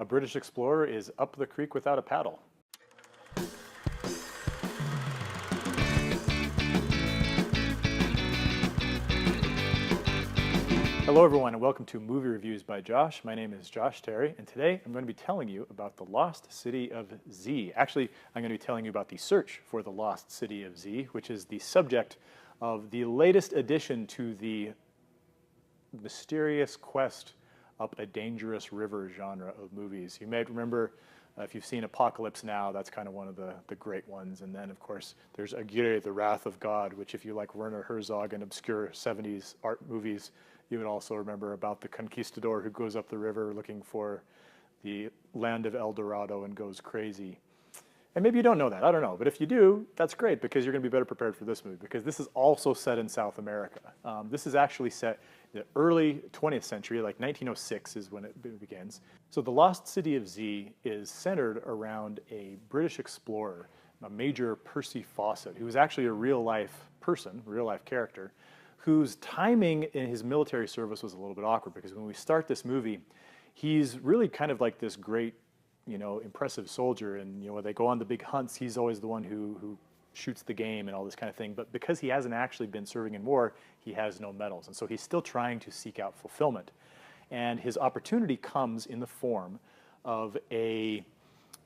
A British explorer is up the creek without a paddle. Hello everyone and welcome to Movie Reviews by Josh. My name is Josh Terry and today I'm going to be telling you about the lost city of Z. Actually, I'm going to be telling you about the search for the lost city of Z, which is the subject of the latest addition to the mysterious quest up a dangerous river genre of movies. You may remember, if you've seen Apocalypse Now, that's kind of one of the great ones. And then, of course, there's Aguirre, The Wrath of God, which if you like Werner Herzog and obscure 70s art movies, you would also remember about the conquistador who goes up the river looking for the land of El Dorado and goes crazy. And maybe you don't know that, I don't know. But if you do, that's great because you're going to be better prepared for this movie because this is also set in South America. This is actually set in the early 20th century, like 1906 is when it begins. So the Lost City of Z is centered around a British explorer, a Major Percy Fawcett, who was actually a real-life person, real-life character, whose timing in his military service was a little bit awkward because when we start this movie, he's really kind of like this great, impressive soldier, and when they go on the big hunts, he's always the one who shoots the game and all this kind of thing. But because he hasn't actually been serving in war, he has no medals, and so he's still trying to seek out fulfillment. And his opportunity comes in the form of a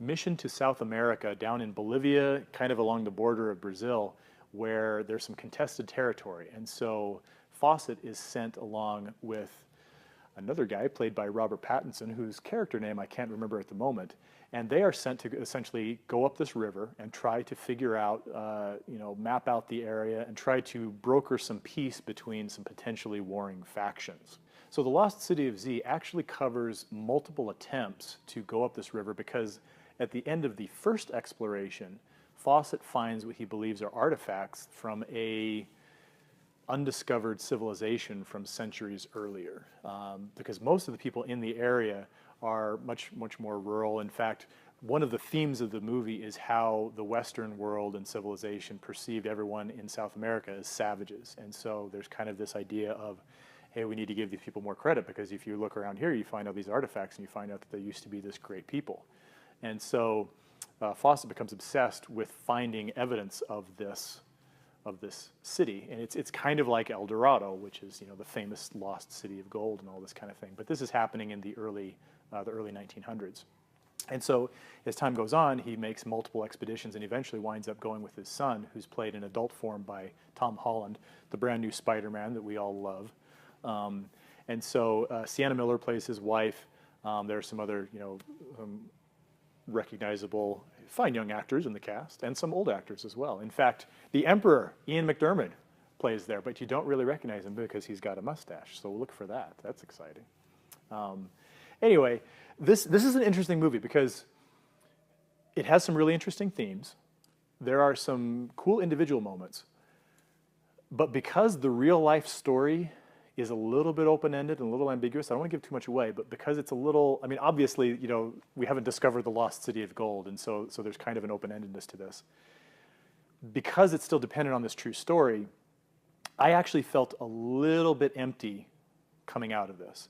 mission to South America down in Bolivia, kind of along the border of Brazil, where there's some contested territory. And so Fawcett is sent along with another guy played by Robert Pattinson, whose character name I can't remember at the moment. And they are sent to essentially go up this river and try to figure out, map out the area and try to broker some peace between some potentially warring factions. So the Lost City of Z actually covers multiple attempts to go up this river because at the end of the first exploration, Fawcett finds what he believes are artifacts from a undiscovered civilization from centuries earlier. Because most of the people in the area are much more rural. In fact, one of the themes of the movie is how the Western world and civilization perceived everyone in South America as savages. And so there's kind of this idea of, hey, we need to give these people more credit because if you look around here, you find out these artifacts and you find out that they used to be this great people. And so Fawcett becomes obsessed with finding evidence of this city, and it's kind of like El Dorado, which is the famous lost city of gold and all this kind of thing. But this is happening in the early 1900s, and so as time goes on, he makes multiple expeditions and eventually winds up going with his son, who's played in adult form by Tom Holland, the brand new Spider-Man that we all love. And so Sienna Miller plays his wife. There are some other recognizable, fine young actors in the cast, and some old actors as well. In fact, the Emperor, Ian McDiarmid, plays there, but you don't really recognize him because he's got a mustache, so we'll look for that. That's exciting. Anyway, this is an interesting movie because it has some really interesting themes. There are some cool individual moments, but because the real-life story is a little bit open-ended and a little ambiguous. I don't want to give too much away, but because it's a little, obviously, we haven't discovered the lost city of gold, and so there's kind of an open-endedness to this. Because it's still dependent on this true story, I actually felt a little bit empty coming out of this.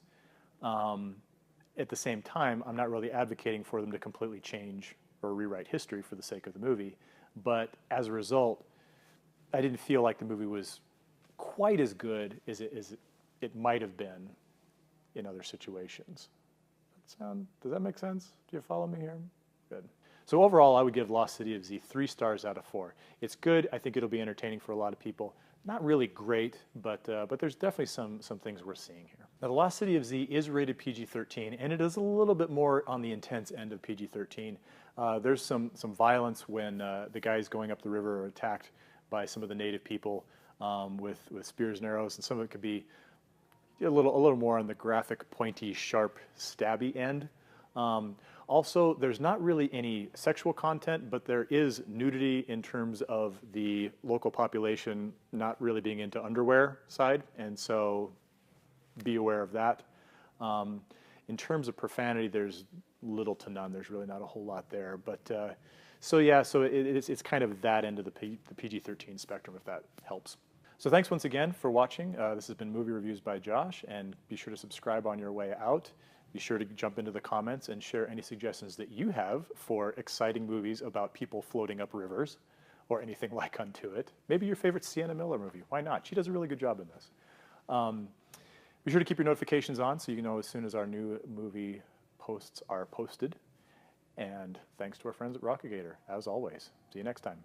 At the same time, I'm not really advocating for them to completely change or rewrite history for the sake of the movie, but as a result, I didn't feel like the movie was quite as good as it might have been in other situations. Does that make sense? Do you follow me here? Good. So overall, I would give Lost City of Z 3 stars out of 4. It's good. I think it'll be entertaining for a lot of people. Not really great, but there's definitely some things worth seeing here. Now, the Lost City of Z is rated PG-13, and it is a little bit more on the intense end of PG-13. There's some violence when the guys going up the river are attacked by some of the native people with spears and arrows, and some of it could be a little more on the graphic, pointy, sharp, stabby end. Also, there's not really any sexual content, but there is nudity in terms of the local population not really being into underwear side, and so be aware of that. In terms of profanity, there's little to none. There's really not a whole lot there, but so it's kind of that end of the PG-13 spectrum, if that helps. So thanks once again for watching. This has been Movie Reviews by Josh, and be sure to subscribe on your way out. Be sure to jump into the comments and share any suggestions that you have for exciting movies about people floating up rivers or anything like unto it. Maybe your favorite Sienna Miller movie. Why not? She does a really good job in this. Be sure to keep your notifications on so you know as soon as our new movie posts are posted. And thanks to our friends at Rockagator, as always. See you next time.